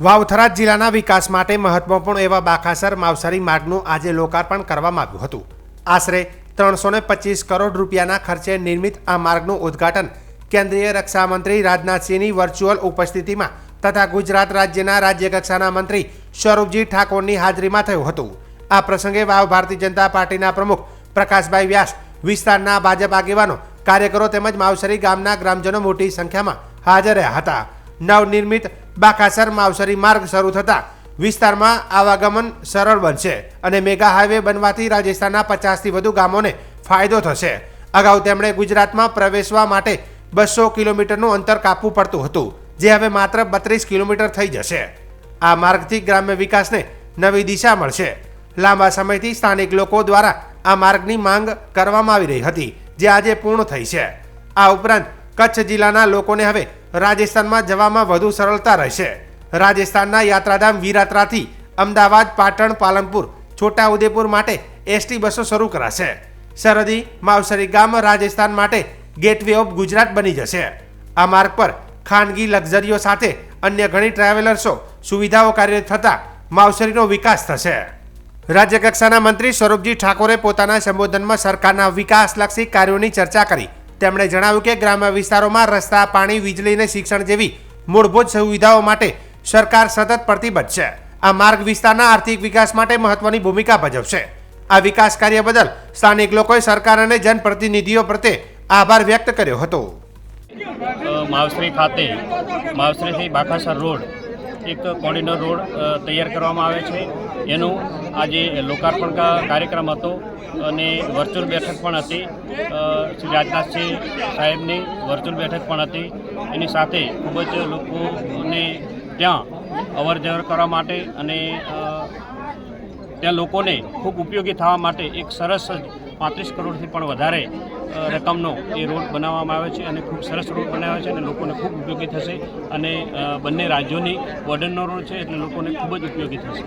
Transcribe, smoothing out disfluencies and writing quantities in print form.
વાવથરા જિલ્લાના વિકાસ માટે મહત્વપૂર્ણ એવા બાખાસર માવસારી માર્ગનું આજે લોકાર્પણ કરવામાં આવ્યું હતું। આશરે 325 કરોડ રૂપિયાના ખર્ચે નિર્મિત આ માર્ગનું ઉદ્ઘાટન કેન્દ્રીય રક્ષા મંત્રી રાજનાથસિંહની વર્ચ્યુઅલ ઉપસ્થિતિમાં તથા ગુજરાત રાજ્યના રાજ્યકક્ષાના મંત્રી સ્વરૂપજી ઠાકોરની હાજરીમાં થયું હતું। આ પ્રસંગે વાવ ભારતીય જનતા પાર્ટીના પ્રમુખ પ્રકાશભાઈ વ્યાસ, વિસ્તારના ભાજપ આગેવાનો, કાર્યકરો તેમજ માવસરી ગામના ગ્રામજનો મોટી સંખ્યામાં હાજર રહ્યા હતા। નવનિર્મિત બાખાસર માવસરી માર્ગ શરૂ થતાં વિસ્તારમાં આવાગમન સરળ બનશે અને મેગા હાઈવે બનવાથી રાજસ્થાનના 50થી વધુ ગામોને ફાયદો થશે। અગાઉ તેમણે ગુજરાતમાં પ્રવેશવા માટે 200 કિલોમીટરનું અંતર કાપવું પડતું હતું, જે હવે માત્ર 32 કિલોમીટર થઈ જશે। આ માર્ગથી ગ્રામ્ય વિકાસને નવી દિશા મળશે। લાંબા સમયથી સ્થાનિક લોકો દ્વારા આ માર્ગની માંગ કરવામાં આવી રહી હતી, જે આજે પૂર્ણ થઈ છે। આ ઉપરાંત કચ્છ જિલ્લાના લોકોને હવે રાજસ્થાનમાં જવામાં વધુ સરળતા રહેશે। રાજસ્થાનના યાત્રાધામ વીરાત્રાથી અમદાવાદ, પાટણ, પાલનપુર, છોટાઉદેપુર માટે એસટી બસો શરૂ કરાશે। સરહદી માવસરી ગામ રાજસ્થાન માટે ગેટવે ઓફ ગુજરાત બની જશે। આ માર્ગ પર ખાનગી લક્ઝરીઓ સાથે અન્ય ઘણી ટ્રાવેલર્સો સુવિધાઓ કાર્યરત થતાં માવસરીનો વિકાસ થશે। રાજ્ય કક્ષાના મંત્રી સ્વરૂપજી ઠાકોરે પોતાના સંબોધનમાં સરકારના વિકાસલક્ષી કાર્યોની ચર્ચા કરી। તેમણે જણાવ્યું કે ગ્રામ્ય વિસ્તારોમાં રસ્તા, પાણી, વીજળી અને શિક્ષણ જેવી મૂળભૂત સુવિધાઓ માટે સરકાર સતત પ્રતિબદ્ધ છે। આ માર્ગ વિસ્તારના આર્થિક વિકાસ માટે મહત્વની ભૂમિકા ભજવશે। આ વિકાસ કાર્ય બદલ સ્થાનિક લોકોએ સરકાર અને જનપ્રતિનિધિઓ પ્રત્યે આભાર વ્યક્ત કર્યો હતો। માવસરી ખાતે માવસરીથી બાખાસર રોડ એક કોરિડોર રોડ તૈયાર કરવામાં આવે છે। એનું આજે લોકાર્પણ કાર્યક્રમ હતો અને વર્ચ્યુઅલ બેઠક પણ હતી। શ્રી રાજનાથસિંહ સાહેબની વર્ચ્યુઅલ બેઠક પણ હતી। એની સાથે ખૂબ જ લોકોને ત્યાં અવર જવર કરવા માટે અને ત્યાં લોકોને ખૂબ ઉપયોગી થવા માટે એક સરસ 35 કરોડથી પણ વધારે રકમનો એ રોડ બનાવવામાં આવે છે અને ખૂબ સરસ રોડ બનાવ્યો છે અને લોકોને ખૂબ ઉપયોગી થશે અને બંને રાજ્યોની બોર્ડરનો રોડ છે એટલે લોકોને ખૂબ જ ઉપયોગી થશે।